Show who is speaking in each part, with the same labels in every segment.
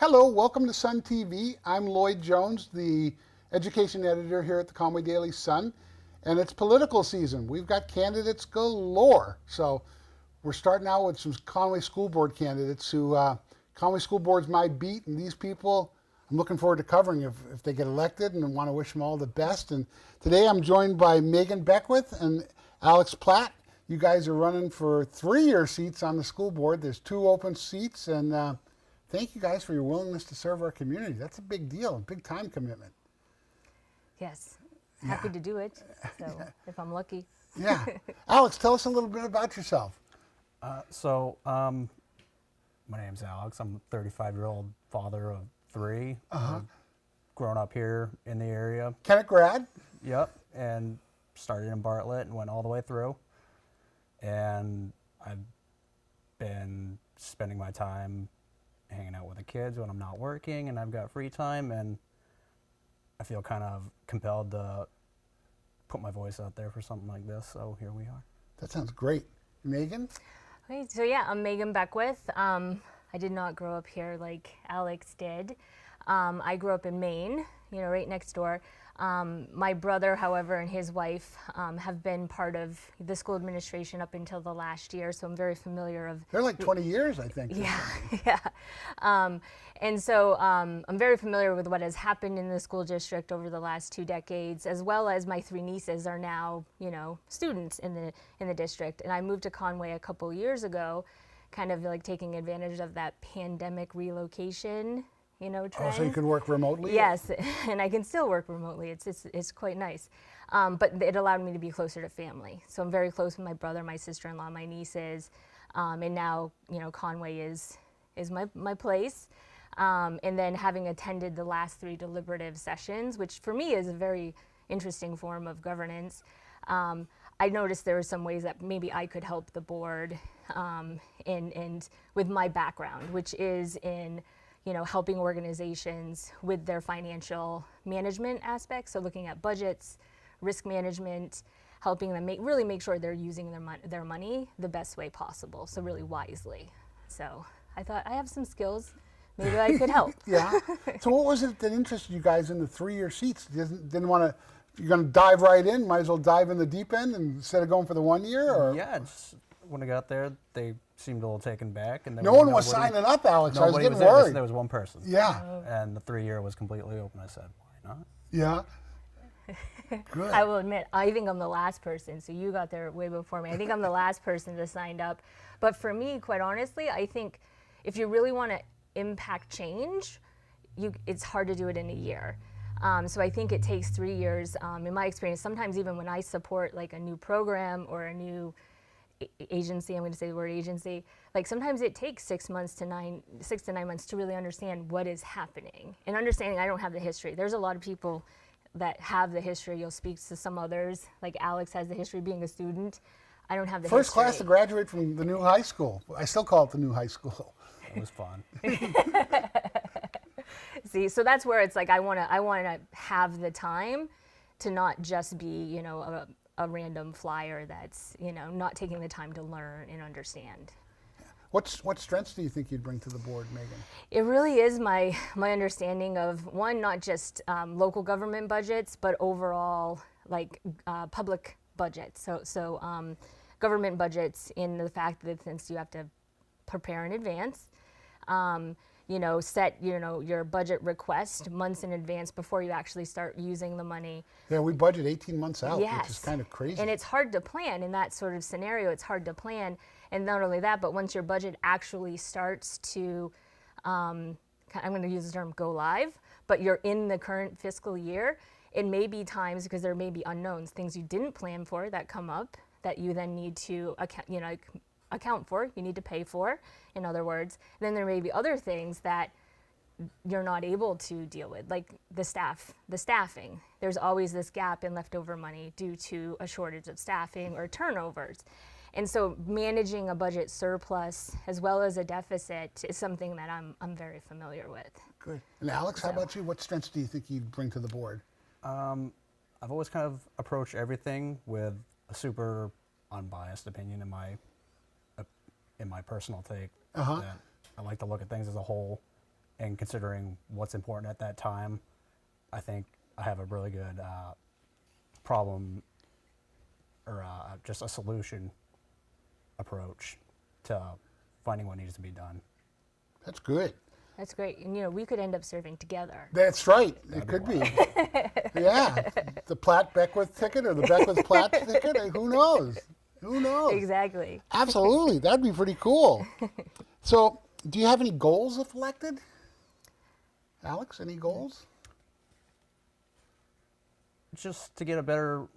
Speaker 1: Hello, welcome to Sun TV. I'm Lloyd Jones, the education editor here at the Conway Daily Sun, and it's political season. We've got candidates galore. So we're starting out with some Conway School Board candidates who Conway School Board's my beat, and these people I'm looking forward to covering if they get elected, and I want to wish them all the best. And today I'm joined by Megan Beckwith and Alex Platt. You guys are running for 3-year seats on the school board. There's 2 open seats, and thank you guys for your willingness to serve our community. That's a big deal, a big time commitment.
Speaker 2: Yes, happy to do it, so if I'm lucky.
Speaker 1: Yeah. Alex, tell us a little bit about yourself.
Speaker 3: My name's Alex. I'm a 35-year-old father of 3. Grown up here in the area.
Speaker 1: Kennett grad?
Speaker 3: Yep, and started in Bartlett and went all the way through. And I've been spending my time hanging out with the kids when I'm not working and I've got free time, and I feel kind of compelled to put my voice out there for something like this, so here we are.
Speaker 1: That sounds great. Megan?
Speaker 2: Okay, so yeah, I'm Megan Beckwith. I did not grow up here like Alex did. I grew up in Maine, right next door. My brother, however, and his wife have been part of the school administration up until the last year, so I'm very familiar of...
Speaker 1: They're like 20 years, I think.
Speaker 2: Yeah, yeah. And so I'm very familiar with what has happened in the school district over the last 2 decades, as well as my 3 nieces are now, students in the district. And I moved to Conway a couple years ago, kind of like taking advantage of that pandemic relocation trend.
Speaker 1: Oh, so you could work remotely?
Speaker 2: Yes, and I can still work remotely. It's quite nice. But it allowed me to be closer to family. So I'm very close with my brother, my sister-in-law, my nieces, and now, Conway is my place. And then having attended the last 3 deliberative sessions, which for me is a very interesting form of governance, I noticed there were some ways that maybe I could help the board and with my background, which is in helping organizations with their financial management aspects. So looking at budgets, risk management, helping them really make sure they're using their money the best way possible. So really wisely. So I thought I have some skills. Maybe I could help.
Speaker 1: Yeah. So what was it that interested you guys in the 3-year seats? Didn't want to, you're going to dive right in, might as well dive in the deep end instead of going for the 1 year? Or?
Speaker 3: Yeah, just when I got there, they seemed a little taken back. And
Speaker 1: no one was signing up, Alex. I was getting
Speaker 3: there.
Speaker 1: worried.
Speaker 3: There was 1 person.
Speaker 1: Yeah.
Speaker 3: And the 3-year was completely open. I said, why not?
Speaker 1: Yeah. Good.
Speaker 2: I will admit, I think I'm the last person, so you got there way before me. I think I'm the last person to sign up. But for me, quite honestly, I think if you really want to impact change, it's hard to do it in a year. So I think it takes 3 years. In my experience, sometimes even when I support like a new program or a new agency, I'm going to say the word agency, like sometimes it takes 6 to 9 months to really understand what is happening. And understanding I don't have the history. There's a lot of people that have the history. You'll speak to some others, like Alex has the history of being a student. I don't have the
Speaker 1: First
Speaker 2: history.
Speaker 1: class to graduate from the new high school. I still call it the new high school.
Speaker 3: It was fun.
Speaker 2: See, so that's where it's like I want to have the time to not just be, a random flyer that's, not taking the time to learn and understand.
Speaker 1: What strengths do you think you'd bring to the board, Megan?
Speaker 2: It really is my understanding of, one, not just local government budgets, but overall like public budgets. So government budgets, in the fact that since you have to prepare in advance, set your budget request months in advance before you actually start using the money.
Speaker 1: Yeah, we budget 18 months out,
Speaker 2: Yes.
Speaker 1: which is kind of crazy.
Speaker 2: And it's hard to plan in that sort of scenario. It's hard to plan. And not only that, but once your budget actually starts to, I'm going to use the term go live, but you're in the current fiscal year, it may be times, because there may be unknowns, things you didn't plan for that come up that you then need to account for, you need to pay for, in other words. And then there may be other things that you're not able to deal with, like the staffing. There's always this gap in leftover money due to a shortage of staffing or turnovers. And so managing a budget surplus as well as a deficit is something that I'm very familiar with.
Speaker 1: Good. And Alex, how about you? What strengths do you think you'd bring to the board?
Speaker 3: I've always kind of approached everything with a super unbiased opinion in my personal take. That I like to look at things as a whole and considering what's important at that time, I think I have a really good problem or just a solution approach to finding what needs to be done.
Speaker 1: That's good.
Speaker 2: That's great. And, you know, we could end up serving together.
Speaker 1: That's right. It could be. Yeah. The Platt Beckwith ticket or the Beckwith Platt ticket. Who knows? Who knows?
Speaker 2: Exactly.
Speaker 1: Absolutely. That'd be pretty cool. So, do you have any goals if elected? Alex, any goals?
Speaker 3: Just to get a better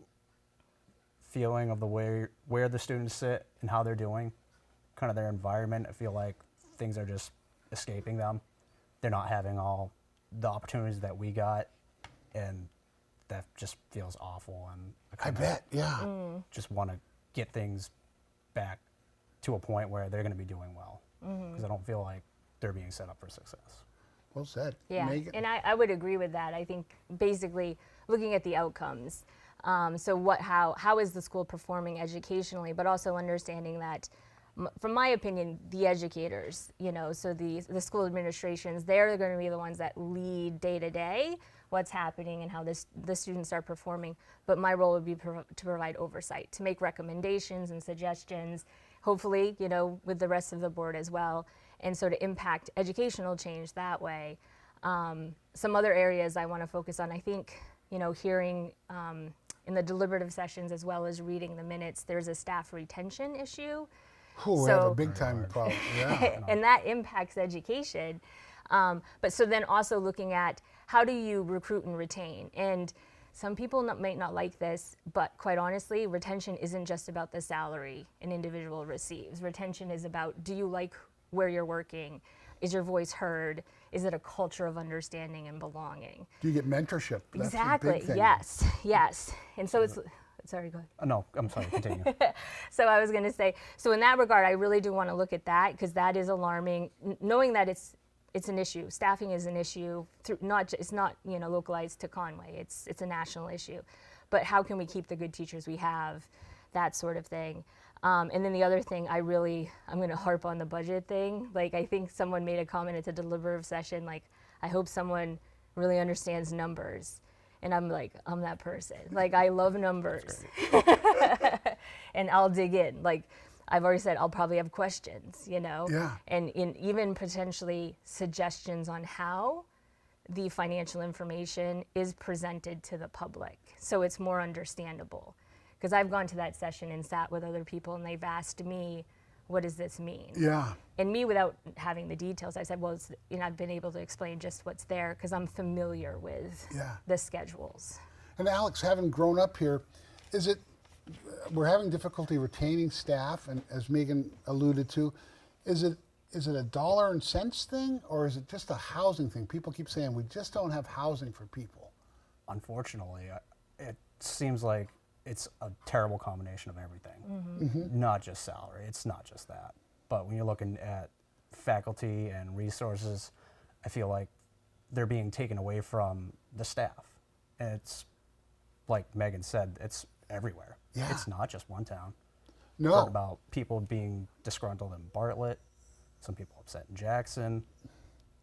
Speaker 3: feeling of the way where the students sit and how they're doing, kind of their environment. I feel like things are just escaping them. They're not having all the opportunities that we got, and that just feels awful. And
Speaker 1: I bet, yeah.
Speaker 3: just want to get things back to a point where they're going to be doing well, because I don't feel like they're being set up for success.
Speaker 1: Well said.
Speaker 2: Yeah,
Speaker 1: Megan?
Speaker 2: and I would agree with that. I think basically looking at the outcomes. So how is the school performing educationally, but also understanding that, from my opinion, the educators, you know, so the school administrations, they're going to be the ones that lead day to day what's happening and how the students are performing. But my role would be to provide oversight, to make recommendations and suggestions, hopefully, you know, with the rest of the board as well, and so to impact educational change that way. Some other areas I want to focus on, I think, you know, hearing in the deliberative sessions as well as reading the minutes, there's a staff retention issue.
Speaker 1: Ooh, we have a big time problem. Yeah.
Speaker 2: And that impacts education. But so then also looking at how do you recruit and retain? And some people might not like this, but quite honestly, retention isn't just about the salary an individual receives. Retention is about, do you like where you're working? Is your voice heard? Is it a culture of understanding and belonging?
Speaker 1: Do you get mentorship? That's
Speaker 2: Exactly,
Speaker 1: a big thing.
Speaker 2: yes. And so it's, sorry, go ahead.
Speaker 3: No, I'm sorry, continue.
Speaker 2: So I was going to say, so in that regard, I really do want to look at that, because that is alarming, knowing that it's an issue. Staffing is an issue. It's not you know, localized to Conway. It's a national issue. But how can we keep the good teachers we have? That sort of thing. And then the other thing, I'm going to harp on the budget thing. Like, I think someone made a comment at the deliberative session, like, I hope someone really understands numbers. And I'm like, I'm that person. Like, I love numbers. And I'll dig in. Like, I've already said I'll probably have questions, you know?
Speaker 1: Yeah.
Speaker 2: And even potentially suggestions on how the financial information is presented to the public, so it's more understandable. Because I've gone to that session and sat with other people, and they've asked me, what does this mean?
Speaker 1: Yeah.
Speaker 2: And me, without having the details, I said, well, you know, I've been able to explain just what's there because I'm familiar with the schedules.
Speaker 1: And Alex, having grown up here, we're having difficulty retaining staff, and as Megan alluded to, is it a dollar and cents thing, or is it just a housing thing? People keep saying we just don't have housing for people.
Speaker 3: Unfortunately, it seems like it's a terrible combination of everything. Not just salary, it's not just that. But when you're looking at faculty and resources, I feel like they're being taken away from the staff. And it's, like Megan said, it's everywhere.
Speaker 1: Yeah.
Speaker 3: It's not just one town.
Speaker 1: No.
Speaker 3: Heard about people being disgruntled in Bartlett, some people upset in Jackson,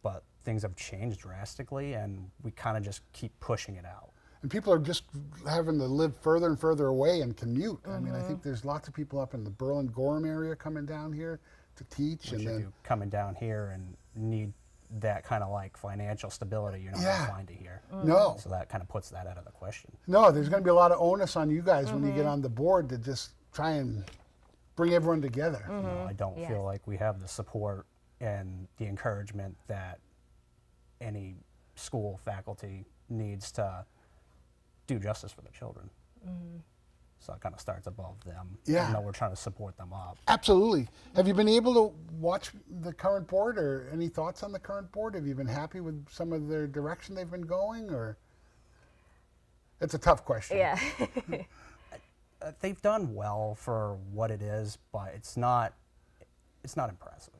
Speaker 3: but things have changed drastically, and we kind of just keep pushing it out.
Speaker 1: And people are just having to live further and further away and commute. I mean, I think there's lots of people up in the Berlin-Gorham area coming down here to teach.
Speaker 3: Which,
Speaker 1: and
Speaker 3: if
Speaker 1: then
Speaker 3: you coming down here and need that kind of like financial stability, you're not going to find it here.
Speaker 1: No.
Speaker 3: So that kind of puts that out of the question.
Speaker 1: No, there's going to be a lot of onus on you guys when you get on the board to just try and bring everyone together.
Speaker 3: You know, I don't feel like we have the support and the encouragement that any school faculty needs to do justice for the children. So it kind of starts above them.
Speaker 1: Yeah.
Speaker 3: Even though we're trying to support them up.
Speaker 1: Absolutely. Have you been able to watch the current board, or any thoughts on the current board? Have you been happy with some of their direction they've been going, or? It's a tough question.
Speaker 2: Yeah.
Speaker 3: They've done well for what it is, but it's not impressive.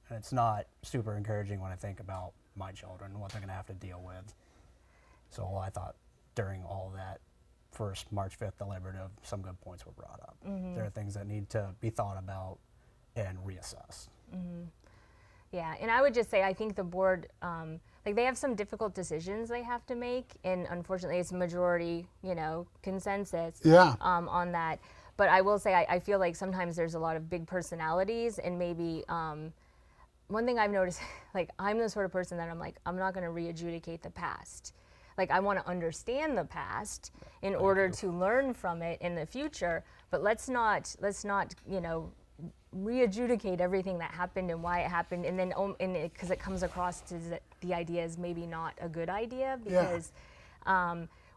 Speaker 3: And it's not super encouraging when I think about my children and what they're going to have to deal with. So I thought during all that first March 5th deliberative, some good points were brought up. There are things that need to be thought about and reassessed.
Speaker 2: Yeah, and I would just say I think the board, like they have some difficult decisions they have to make, and unfortunately it's majority, consensus
Speaker 1: Yeah.
Speaker 2: on that. But I will say I feel like sometimes there's a lot of big personalities, and maybe one thing I've noticed, like I'm the sort of person that I'm like, I'm not going to re-adjudicate the past. Like I want to understand the past in order to learn from it in the future, but let's not re-adjudicate everything that happened and why it happened, and then because it comes across to the idea is maybe not a good idea, because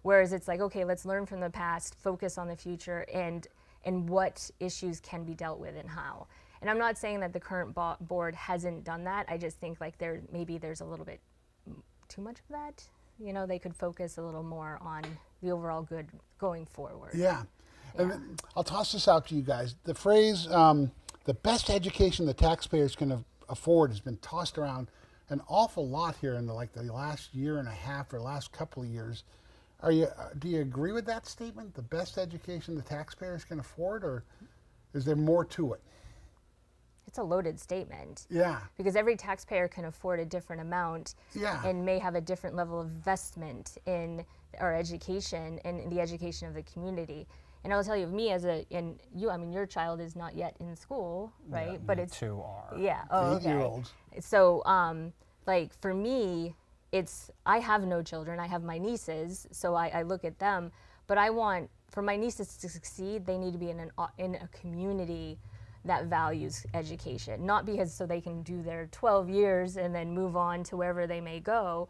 Speaker 2: whereas it's like, okay, let's learn from the past, focus on the future, and what issues can be dealt with and how. And I'm not saying that the current board hasn't done that. I just think like there's a little bit too much of that. They could focus a little more on the overall good going forward.
Speaker 1: Yeah. And I'll toss this out to you guys. The phrase, the best education the taxpayers can afford has been tossed around an awful lot here in the last year and a half or last couple of years. Do you agree with that statement? The best education the taxpayers can afford, or is there more to it?
Speaker 2: It's a loaded statement.
Speaker 1: Yeah.
Speaker 2: Because every taxpayer can afford a different amount,
Speaker 1: Yeah.
Speaker 2: and may have a different level of investment in our education and in the education of the community. And I'll tell you, me your child is not yet in school, right?
Speaker 3: Yeah,
Speaker 2: but it's
Speaker 3: 2 are.
Speaker 2: Yeah. Oh, okay.
Speaker 1: 8-year-olds.
Speaker 2: So, like for me, I have no children. I have my nieces, so I look at them. But I want for my nieces to succeed, they need to be in a community that values education, not because so they can do their 12 years and then move on to wherever they may go.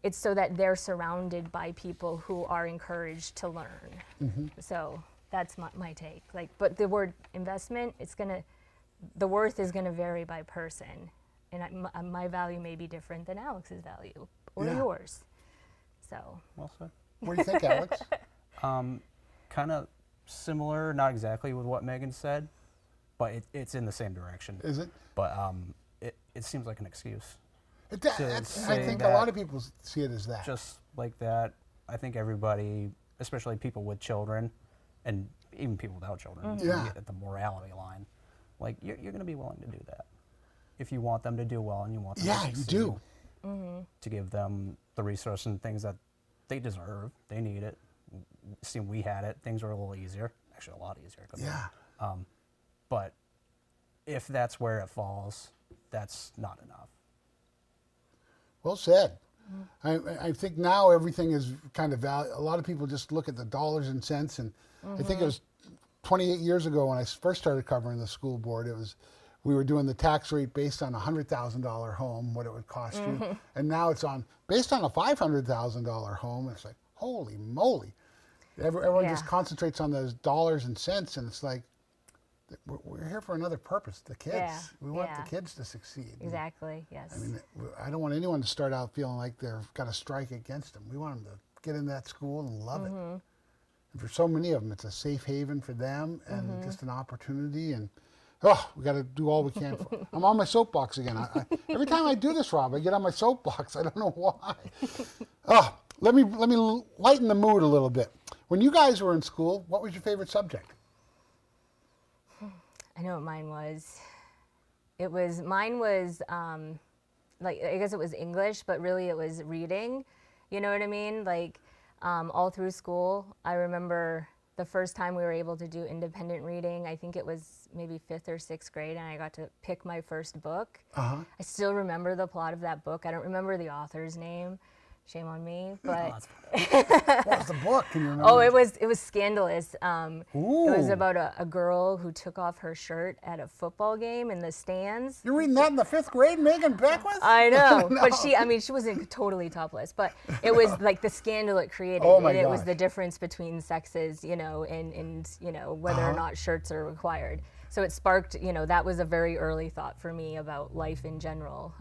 Speaker 2: It's so that they're surrounded by people who are encouraged to learn.
Speaker 1: Mm-hmm.
Speaker 2: So that's my take. But the word investment, the worth is gonna vary by person, and my value may be different than Alex's value or yours. So.
Speaker 3: Well said.
Speaker 1: What do you think, Alex?
Speaker 3: Kind of similar, not exactly with what Megan said, but it's in the same direction.
Speaker 1: Is it?
Speaker 3: But it seems like an excuse.
Speaker 1: I think a lot of people see it as that.
Speaker 3: Just like that, I think everybody, especially people with children, and even people without children, get at the morality line. Like you're going to be willing to do that if you want them to do well and you want them to succeed.
Speaker 1: Yeah, you do.
Speaker 3: To give them the resources and things that they deserve, they need it. See, we had it. Things were a little easier, actually a lot easier.
Speaker 1: Yeah.
Speaker 3: But if that's where it falls, that's not enough.
Speaker 1: Well said. I think now everything is kind of a lot of people just look at the dollars and cents, and I think it was 28 years ago when I first started covering the school board. We were doing the tax rate based on a $100,000 home, what it would cost you, and now it's based on a $500,000 home. And it's like, holy moly! Everyone just concentrates on those dollars and cents, and it's like, we're here for another purpose. The kids.
Speaker 2: Yeah.
Speaker 1: We want the kids to succeed.
Speaker 2: Exactly. Yes.
Speaker 1: I mean, I don't want anyone to start out feeling like they've got a strike against them. We want them to get in that school and love it. And for so many of them, it's a safe haven for them and just an opportunity. And we got to do all we can. I'm on my soapbox again. Every time I do this, Rob, I get on my soapbox. I don't know why. Let me lighten the mood a little bit. When you guys were in school, what was your favorite subject?
Speaker 2: I know what mine was. Mine was I guess it was English, but really it was reading. You know what I mean? All through school, I remember the first time we were able to do independent reading. I think it was maybe 5th or 6th grade, and I got to pick my first book. I still remember the plot of that book. I don't remember the author's name. Shame on me, but
Speaker 1: What was the book? Can you remember?
Speaker 2: it was scandalous. It was about a girl who took off her shirt at a football game in the stands.
Speaker 1: You're reading that in the 5th grade, Megan Beckwith?
Speaker 2: I know, but she wasn't totally topless, but it was like the scandal it created, and it was the difference between sexes, and whether or not shirts are required. So it sparked, that was a very early thought for me about life in general.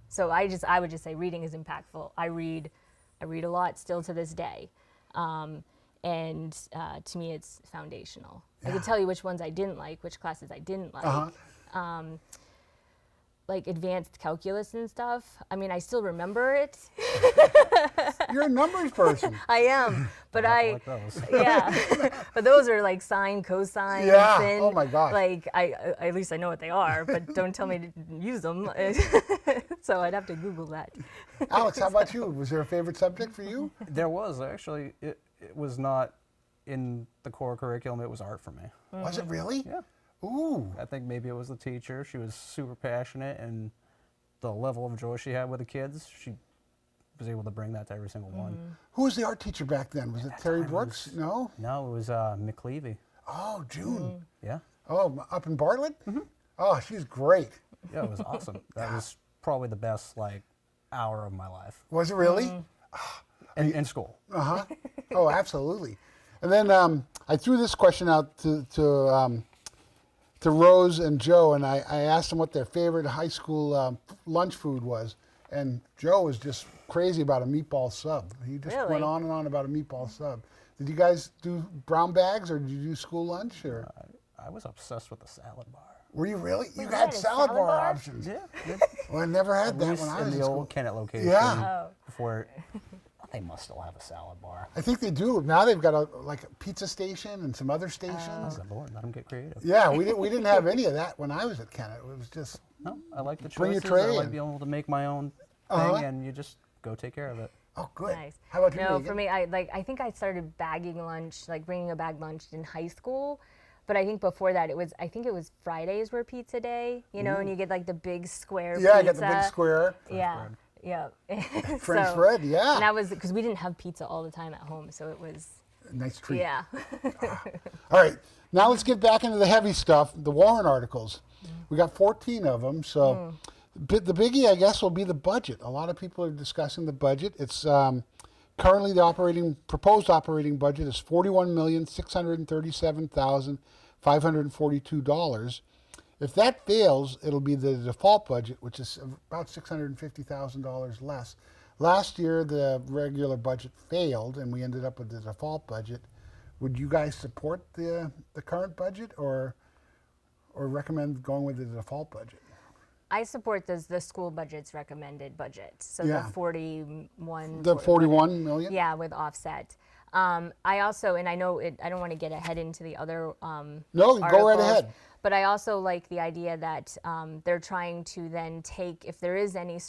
Speaker 2: So I would just say reading is impactful. I read a lot still to this day. And to me, it's foundational. I could tell you which ones I didn't like, which classes I didn't like. like advanced calculus and stuff. I mean, I still remember it.
Speaker 1: You're a numbers person.
Speaker 2: I am, but
Speaker 3: I
Speaker 2: I
Speaker 3: like those.
Speaker 2: yeah, but those are like sine, cosine,
Speaker 1: Yeah.
Speaker 2: sin.
Speaker 1: Oh my gosh.
Speaker 2: Like at least I know what they are, but don't tell me to use them. So I'd have to Google that.
Speaker 1: Alex, how about you? Was there a favorite subject for you?
Speaker 3: There was actually. It was not in the core curriculum. It was art for me.
Speaker 1: Was it really?
Speaker 3: Yeah.
Speaker 1: Ooh.
Speaker 3: I think maybe it was the teacher. She was super passionate, and the level of joy she had with the kids, she was able to bring that to every single one.
Speaker 1: Who was the art teacher back then? Was it Terry
Speaker 3: time it
Speaker 1: Brooks?
Speaker 3: was-
Speaker 1: No?
Speaker 3: No, it was McLeavy.
Speaker 1: Oh, June.
Speaker 3: Yeah.
Speaker 1: Oh, up in Bartlett? Oh, she's great.
Speaker 3: Yeah, it was awesome. That was probably the best hour of my life
Speaker 1: Was it really?
Speaker 3: in school.
Speaker 1: Uh-huh. Oh, absolutely. And then I threw this question out to Rose and Joe, and I asked them what their favorite high school lunch food was. And Joe was just crazy about a meatball sub. He just
Speaker 2: Really?
Speaker 1: went on and on about a meatball sub. Did you guys do brown bags, or did you do school lunch? Or
Speaker 3: I was obsessed with the salad bar.
Speaker 1: were you really? You
Speaker 2: you
Speaker 1: had
Speaker 2: had a
Speaker 1: salad
Speaker 2: salad
Speaker 1: bar
Speaker 2: bar?
Speaker 1: options.
Speaker 3: Yeah.
Speaker 1: Well, I never had
Speaker 3: At
Speaker 1: that
Speaker 3: least
Speaker 1: when I
Speaker 3: in
Speaker 1: was
Speaker 3: the
Speaker 1: in school.
Speaker 3: old Kennett location.
Speaker 1: Yeah.
Speaker 3: Before, they must still have a salad bar.
Speaker 1: I think they do. Now they've got a pizza station and some other stations.
Speaker 3: Good Lord, let them get creative.
Speaker 1: Yeah, we didn't have any of that when I was at Kennett. It was just
Speaker 3: No, I like the choices.
Speaker 1: Bring your tray
Speaker 3: I like
Speaker 1: in.
Speaker 3: being able to make my own thing,
Speaker 1: Uh-huh.
Speaker 3: and you just go take care of it.
Speaker 1: oh good.
Speaker 2: Nice.
Speaker 1: How about you?
Speaker 2: No,
Speaker 1: Megan?
Speaker 2: for me, I think I started bagging lunch, like bringing a bag lunch in high school. But I think before that, I think it was Fridays were pizza day, you know, and you get like the big square
Speaker 1: Yeah,
Speaker 2: pizza.
Speaker 1: I got the big square
Speaker 2: Yeah, yeah.
Speaker 1: French
Speaker 2: So-
Speaker 1: bread. Yeah,
Speaker 2: And that was because we didn't have pizza all the time at home, so it was,
Speaker 1: nice treat.
Speaker 2: yeah.
Speaker 1: All right, now let's get back into the heavy stuff. The warrant articles. We got 14 of them. So the biggie, I guess, will be the budget. A lot of people are discussing the budget. It's currently the proposed operating budget is $41,637,542. If that fails, it'll be the default budget, which is about $650,000 less. Last year, the regular budget failed, and we ended up with the default budget. Would you guys support the current budget, or recommend going with the default budget?
Speaker 2: I support the school budget's recommended budget, so
Speaker 1: Yeah.
Speaker 2: the 41.
Speaker 1: The 41 million?
Speaker 2: Yeah, with offset. I also, and I know I don't want to get ahead into the other
Speaker 1: No, go right
Speaker 2: articles,
Speaker 1: ahead.
Speaker 2: But I also like the idea that they're trying to then take, if there is any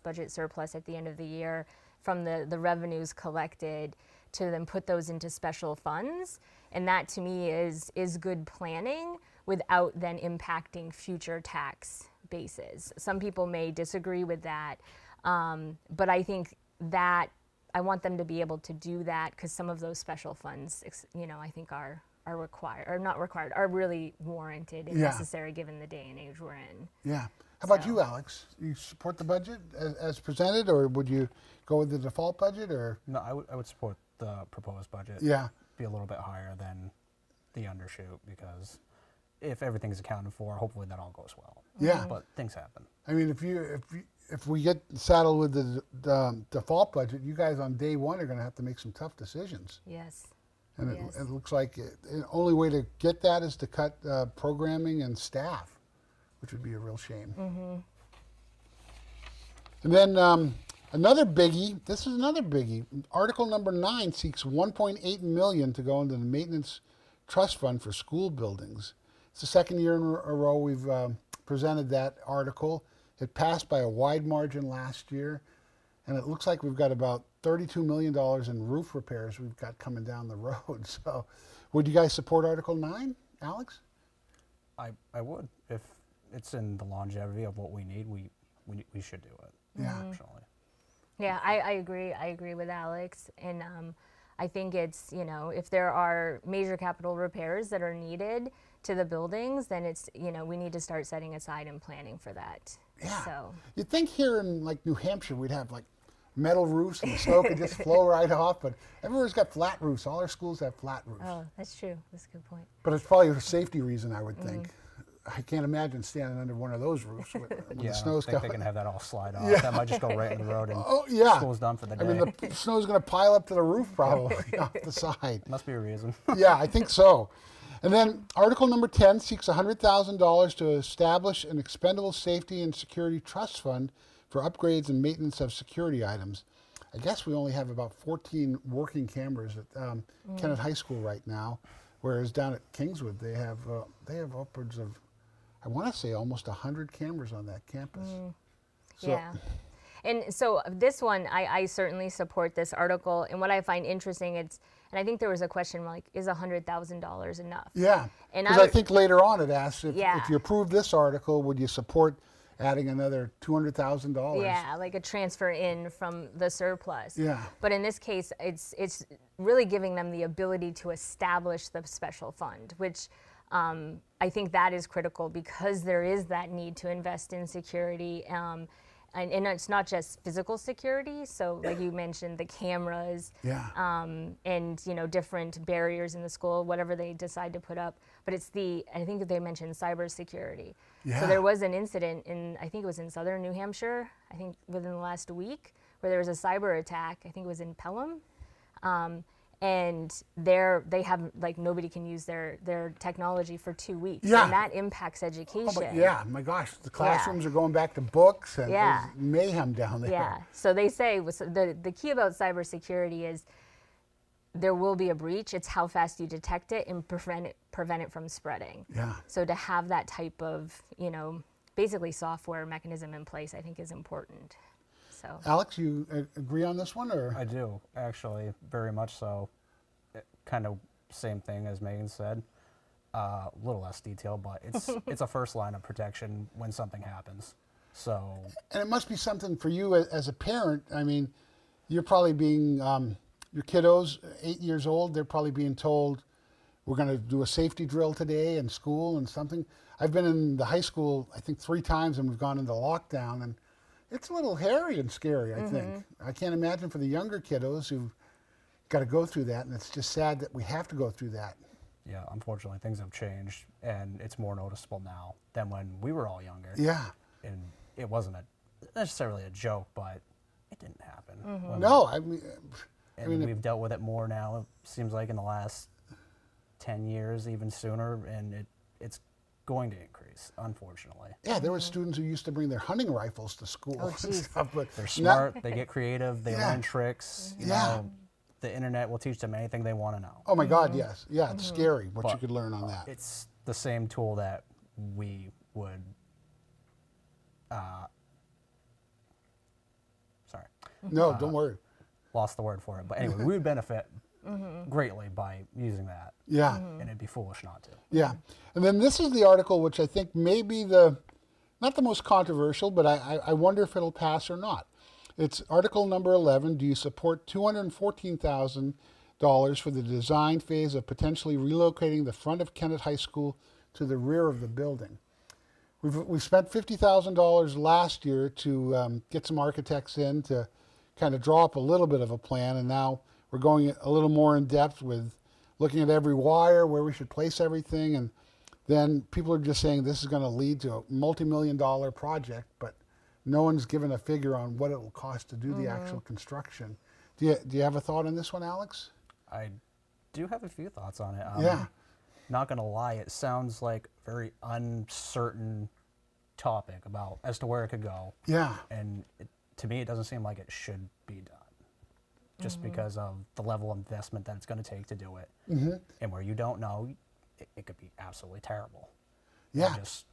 Speaker 2: budget surplus at the end of the year from the revenues collected, to then put those into special funds. And that to me is good planning without then impacting future tax bases. Some people may disagree with that, but I think that I want them to be able to do that, because some of those special funds, I think are required, or not required, are really warranted and
Speaker 1: Yeah.
Speaker 2: necessary given the day and age we're in.
Speaker 1: Yeah. How about
Speaker 2: So-
Speaker 1: you, Alex? You support the budget as presented, or would you go with the default budget, or?
Speaker 3: No, I would support the proposed budget.
Speaker 1: Yeah.
Speaker 3: Be a little bit higher than the undershoot, because if everything's accounted for, hopefully that all goes well.
Speaker 1: Yeah.
Speaker 3: But things happen.
Speaker 1: I mean, if we get saddled with the default budget, you guys on day one are going to have to make some tough decisions.
Speaker 2: Yes.
Speaker 1: And
Speaker 2: Yes.
Speaker 1: it looks like the only way to get that is to cut programming and staff, which would be a real shame. And then another biggie. This is another biggie. Article number 9 seeks $1.8 million to go into the maintenance trust fund for school buildings. It's the second year in a row we've presented that article. It passed by a wide margin last year, and it looks like we've got about $32 million in roof repairs we've got coming down the road. So would you guys support Article 9, Alex?
Speaker 3: I would. If it's in the longevity of what we need, we should do it.
Speaker 1: Yeah.
Speaker 3: Actually.
Speaker 2: Yeah, I agree. I agree with Alex. And I think it's, if there are major capital repairs that are needed to the buildings, then it's, we need to start setting aside and planning for that.
Speaker 1: Yeah.
Speaker 2: So,
Speaker 1: You'd think here in New Hampshire we'd have metal roofs and the snow could just flow right off, but everywhere's got flat roofs. All our schools have flat roofs.
Speaker 2: oh, that's true. That's a good point.
Speaker 1: But it's probably a safety reason, I would think. I can't imagine standing under one of those roofs when
Speaker 3: Yeah,
Speaker 1: the snow's
Speaker 3: I think they
Speaker 1: coming.
Speaker 3: can have that all slide off.
Speaker 1: Yeah.
Speaker 3: That might just go right in the road, and
Speaker 1: Oh, yeah.
Speaker 3: school's done for the day.
Speaker 1: I mean, the snow's going to pile up to the roof probably off the side.
Speaker 3: Must be a reason.
Speaker 1: Yeah, I think so. And then article number 10 seeks $100,000 to establish an expendable safety and security trust fund for upgrades and maintenance of security items. I guess we only have about 14 working cameras at Kennett High School right now, whereas down at Kingswood they have upwards of, I want to say, almost 100 cameras on that campus. So,
Speaker 2: Yeah. And so this one, I certainly support this article. And what I find interesting, and I think there was a question like, is $100,000 enough?
Speaker 1: yeah,
Speaker 2: And
Speaker 1: because I think later on it asks if you approve this article, would you support adding another $200,000?
Speaker 2: Yeah, like a transfer in from the surplus.
Speaker 1: Yeah.
Speaker 2: But in this case, it's really giving them the ability to establish the special fund, which I think that is critical because there is that need to invest in security. And it's not just physical security. So like you mentioned, the cameras, and different barriers in the school, whatever they decide to put up. But it's I think they mentioned cybersecurity.
Speaker 1: Yeah.
Speaker 2: So there was an incident I think it was in southern New Hampshire, I think within the last week, where there was a cyber attack. I think it was in Pelham. And they have, like, nobody can use their technology for 2 weeks.
Speaker 1: Yeah.
Speaker 2: And that impacts education.
Speaker 1: Oh, but my gosh, the classrooms are going back to books and
Speaker 2: Yeah.
Speaker 1: there's mayhem down there.
Speaker 2: Yeah. So they say the key about cybersecurity is there will be a breach. It's how fast you detect it and prevent it from spreading.
Speaker 1: Yeah.
Speaker 2: So to have that type of, basically software mechanism in place, I think is important. So.
Speaker 1: Alex, you agree on this one, or?
Speaker 3: I do, actually, very much so. Kind of same thing as Megan said. A little less detail, but it's a first line of protection when something happens. So.
Speaker 1: And it must be something for you as a parent. I mean, you're probably being, your kiddos, 8 years old, they're probably being told, we're going to do a safety drill today in school and something. I've been in the high school, I think 3 times, and we've gone into lockdown, and it's a little hairy and scary, I think. I can't imagine for the younger kiddos who've got to go through that, and it's just sad that we have to go through that.
Speaker 3: Yeah, unfortunately, things have changed, and it's more noticeable now than when we were all younger.
Speaker 1: Yeah.
Speaker 3: And it wasn't necessarily a joke, but it didn't happen.
Speaker 1: No,
Speaker 3: We've dealt with it more now, it seems like, in the last 10 years, even sooner, and it's going to increase, unfortunately.
Speaker 1: yeah, there were students who used to bring their hunting rifles to school
Speaker 2: Oh,
Speaker 1: and
Speaker 2: geez.
Speaker 1: stuff, but
Speaker 3: They're smart, they get creative, they
Speaker 1: Yeah.
Speaker 3: learn tricks. You
Speaker 1: Yeah.
Speaker 3: know, the internet will teach them anything they want to know.
Speaker 1: Oh my God, yes. Yeah, it's scary what you
Speaker 3: But,
Speaker 1: could learn on that.
Speaker 3: It's the same tool that we would, sorry,
Speaker 1: No, don't worry.
Speaker 3: lost the word for it. But anyway, we would benefit greatly by using that,
Speaker 1: Yeah.
Speaker 3: and it'd be foolish not to.
Speaker 1: Yeah. And then this is the article which I think may be not the most controversial, but I wonder if it'll pass or not. It's article number 11. Do you support $214,000 for the design phase of potentially relocating the front of Kennett High School to the rear of the building? We've spent $50,000 last year to get some architects in to kind of draw up a little bit of a plan, and now we're going a little more in depth with looking at every wire, where we should place everything, and then people are just saying this is going to lead to a multi-million-dollar project, but no one's given a figure on what it will cost to do the actual construction. Do you have a thought on this one, Alex?
Speaker 3: I do have a few thoughts on it.
Speaker 1: Yeah.
Speaker 3: Not gonna lie, it sounds like a very uncertain topic as to where it could go.
Speaker 1: Yeah.
Speaker 3: And to me, it doesn't seem like it should be done, just because of the level of investment that it's going to take to do it. And where you don't know, it could be absolutely terrible.
Speaker 1: Yeah.
Speaker 3: And just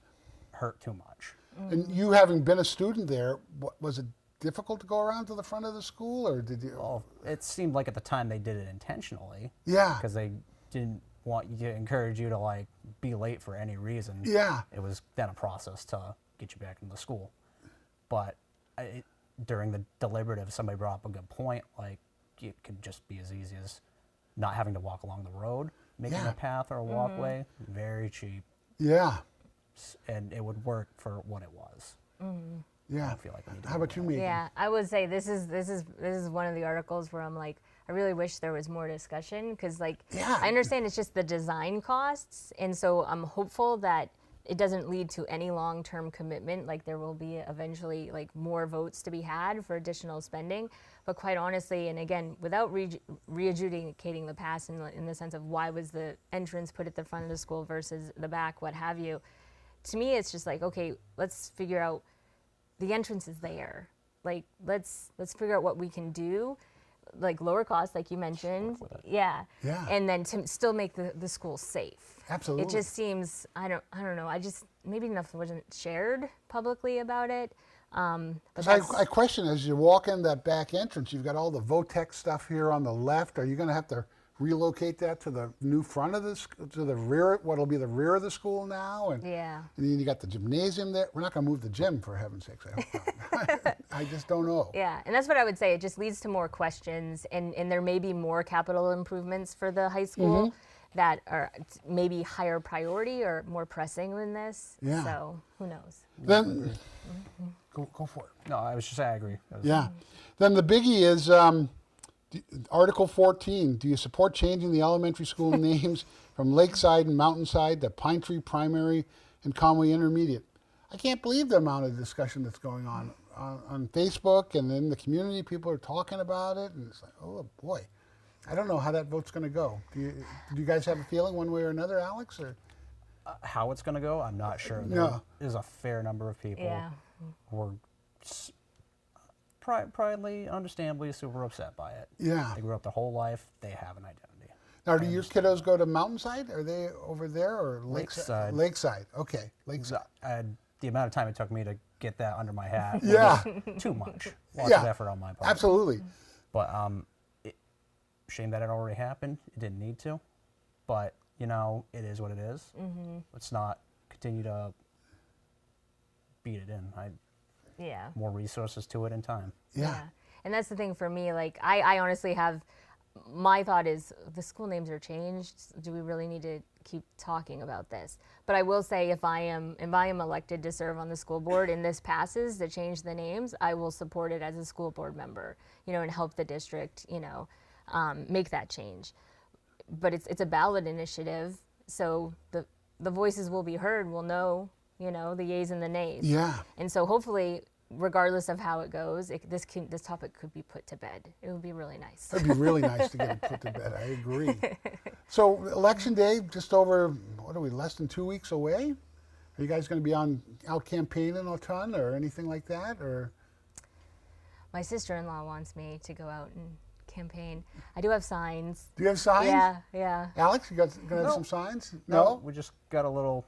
Speaker 3: hurt too much.
Speaker 1: And you having been a student there, was it difficult to go around to the front of the school, or did you?
Speaker 3: Well, it seemed like at the time they did it intentionally.
Speaker 1: Yeah.
Speaker 3: Because they didn't want you to encourage you to like be late for any reason.
Speaker 1: Yeah.
Speaker 3: It was then a process to get you back into the school. But during the deliberative, somebody brought up a good point. Like, it could just be as easy as not having to walk along the road, making
Speaker 1: Yeah.
Speaker 3: a path or a walkway, very cheap,
Speaker 1: Yeah.
Speaker 3: and it would work for what it was.
Speaker 1: Yeah.
Speaker 3: I feel like we need to
Speaker 1: How
Speaker 3: move
Speaker 1: about you,
Speaker 3: on.
Speaker 1: Megan?
Speaker 2: Yeah, I would say this is one of the articles where I'm like, I really wish there was more discussion because, like,
Speaker 1: Yeah.
Speaker 2: I understand it's just the design costs, and so I'm hopeful that it doesn't lead to any long-term commitment. Like there will be eventually like more votes to be had for additional spending. But quite honestly, and again, without re-adjudicating the past in the sense of why was the entrance put at the front of the school versus the back, what have you, to me it's just like, okay, let's figure out, the entrance is there. Like let's figure out what we can do, like lower cost, like you mentioned. Yeah. And then to still make the school safe.
Speaker 1: Absolutely.
Speaker 2: It just seems, I don't know, maybe enough wasn't shared publicly about it. But
Speaker 1: I question, as you walk in that back entrance, you've got all the Votech stuff here on the left. Are you going to have to relocate that to the new front of to the rear, what'll be the rear of the school now? And then you got the gymnasium there. We're not going to move the gym, for heaven's sakes. I hope not. I just don't know.
Speaker 2: Yeah, and that's what I would say. It just leads to more questions, and there may be more capital improvements for the high school that are maybe higher priority or more pressing than this.
Speaker 1: Yeah.
Speaker 2: So who knows?
Speaker 1: Then go for it.
Speaker 3: No, I was just saying I agree.
Speaker 1: Yeah. Then the biggie is Article 14. Do you support changing the elementary school names from Lakeside and Mountainside to Pine Tree Primary and Conway Intermediate? I can't believe the amount of discussion that's going on Facebook and in the community. People are talking about it, and it's like, oh boy. I don't know how that vote's going to go. Do you guys have a feeling one way or another, Alex? Or
Speaker 3: how it's going to go, I'm not sure.
Speaker 1: No.
Speaker 3: There is a fair number of people who are probably, understandably, super upset by it.
Speaker 1: Yeah.
Speaker 3: They grew up their whole life. They have an identity.
Speaker 1: Now, do your kiddos go to Mountainside? Are they over there or
Speaker 3: Lakeside?
Speaker 1: Lakeside. Okay, Lakeside.
Speaker 3: The amount of time it took me to get that under my hat was
Speaker 1: Yeah.
Speaker 3: too much. Lots of effort on my part.
Speaker 1: Absolutely.
Speaker 3: But shame that it already happened. It didn't need to. But, you know, it is what it is. Let's not continue to beat it in. More resources to it in time.
Speaker 1: Yeah.
Speaker 2: And that's the thing for me. Like, I honestly have, my thought is the school names are changed. Do we really need to keep talking about this? But I will say if I am elected to serve on the school board and this passes to change the names, I will support it as a school board member, you know, and help the district, you know, make that change. But it's a ballot initiative, so the voices will be heard. We'll know, you know, the yeas and the nays.
Speaker 1: Yeah.
Speaker 2: And so hopefully, regardless of how it goes, this topic could be put to bed. It would be really nice.
Speaker 1: It'd be really nice to get it put to bed. I agree. So election day, just over, what are we, less than 2 weeks away? Are you guys going to be out campaigning a ton or anything like that? Or
Speaker 2: My sister-in-law wants me to go out and campaign. I do have signs.
Speaker 1: do you have signs?
Speaker 2: Yeah.
Speaker 1: Alex, you going to have some signs? No?
Speaker 3: We just got a little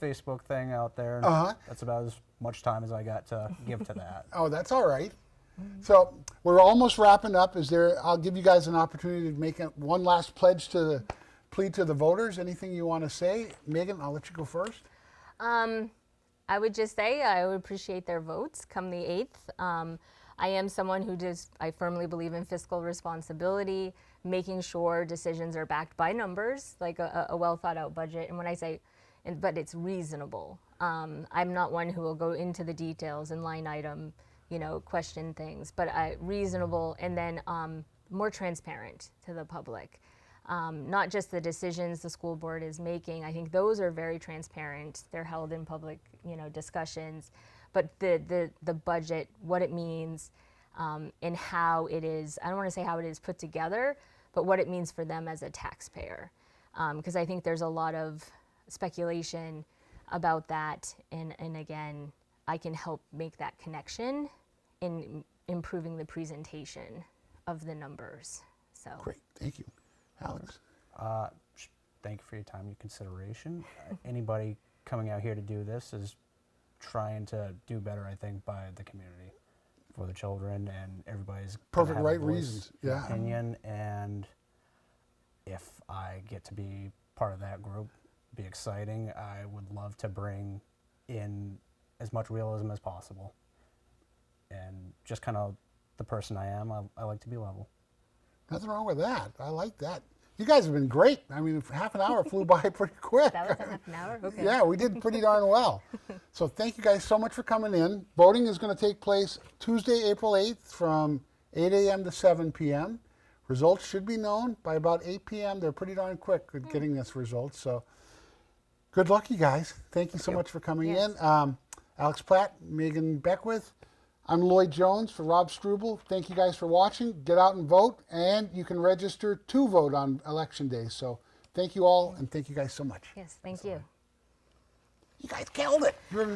Speaker 3: Facebook thing out there. That's about as much time as I got to give to that.
Speaker 1: Oh, that's all right. So we're almost wrapping up. I'll give you guys an opportunity to make one last plead to the voters. Anything you want to say? Megan, I'll let you go first.
Speaker 2: I would just say I would appreciate their votes come the 8th. I am someone who I firmly believe in fiscal responsibility, making sure decisions are backed by numbers, like a well thought out budget. And when I say, but it's reasonable. I'm not one who will go into the details and line item, you know, question things, but reasonable and then more transparent to the public. Not just the decisions the school board is making. I think those are very transparent. They're held in public, you know, discussions. But the budget, what it means, and how it is, I don't want to say how it is put together, but what it means for them as a taxpayer. Because I think there's a lot of speculation about that. And again, I can help make that connection in improving the presentation of the numbers. So
Speaker 1: Great, thank you. Alex?
Speaker 3: Thank you for your time and your consideration. Anybody coming out here to do this is trying to do better, I think, by the community, for the children, and everybody's
Speaker 1: Perfect,
Speaker 3: gonna have
Speaker 1: right
Speaker 3: a voice,
Speaker 1: reasons,
Speaker 3: an
Speaker 1: yeah.
Speaker 3: opinion, and if I get to be part of that group, be exciting. I would love to bring in as much realism as possible, and just kind of the person I am. I like to be level.
Speaker 1: Nothing wrong with that. I like that. You guys have been great. I mean, half an hour flew by pretty quick.
Speaker 2: that was a half an hour? Okay.
Speaker 1: Yeah, we did pretty darn well. So thank you guys so much for coming in. Voting is going to take place Tuesday, April 8th from 8 a.m. to 7 p.m. Results should be known by about 8 p.m. They're pretty darn quick at getting this result. So Good luck, you guys. Thank you so much for coming
Speaker 2: Yes.
Speaker 1: in. Alex Platt, Megan Beckwith. I'm Lloyd Jones for Rob Struble. Thank you guys for watching. Get out and vote, and you can register to vote on Election Day. So thank you all, and thank you guys so much.
Speaker 2: Yes, thank you.
Speaker 1: You guys killed it. You're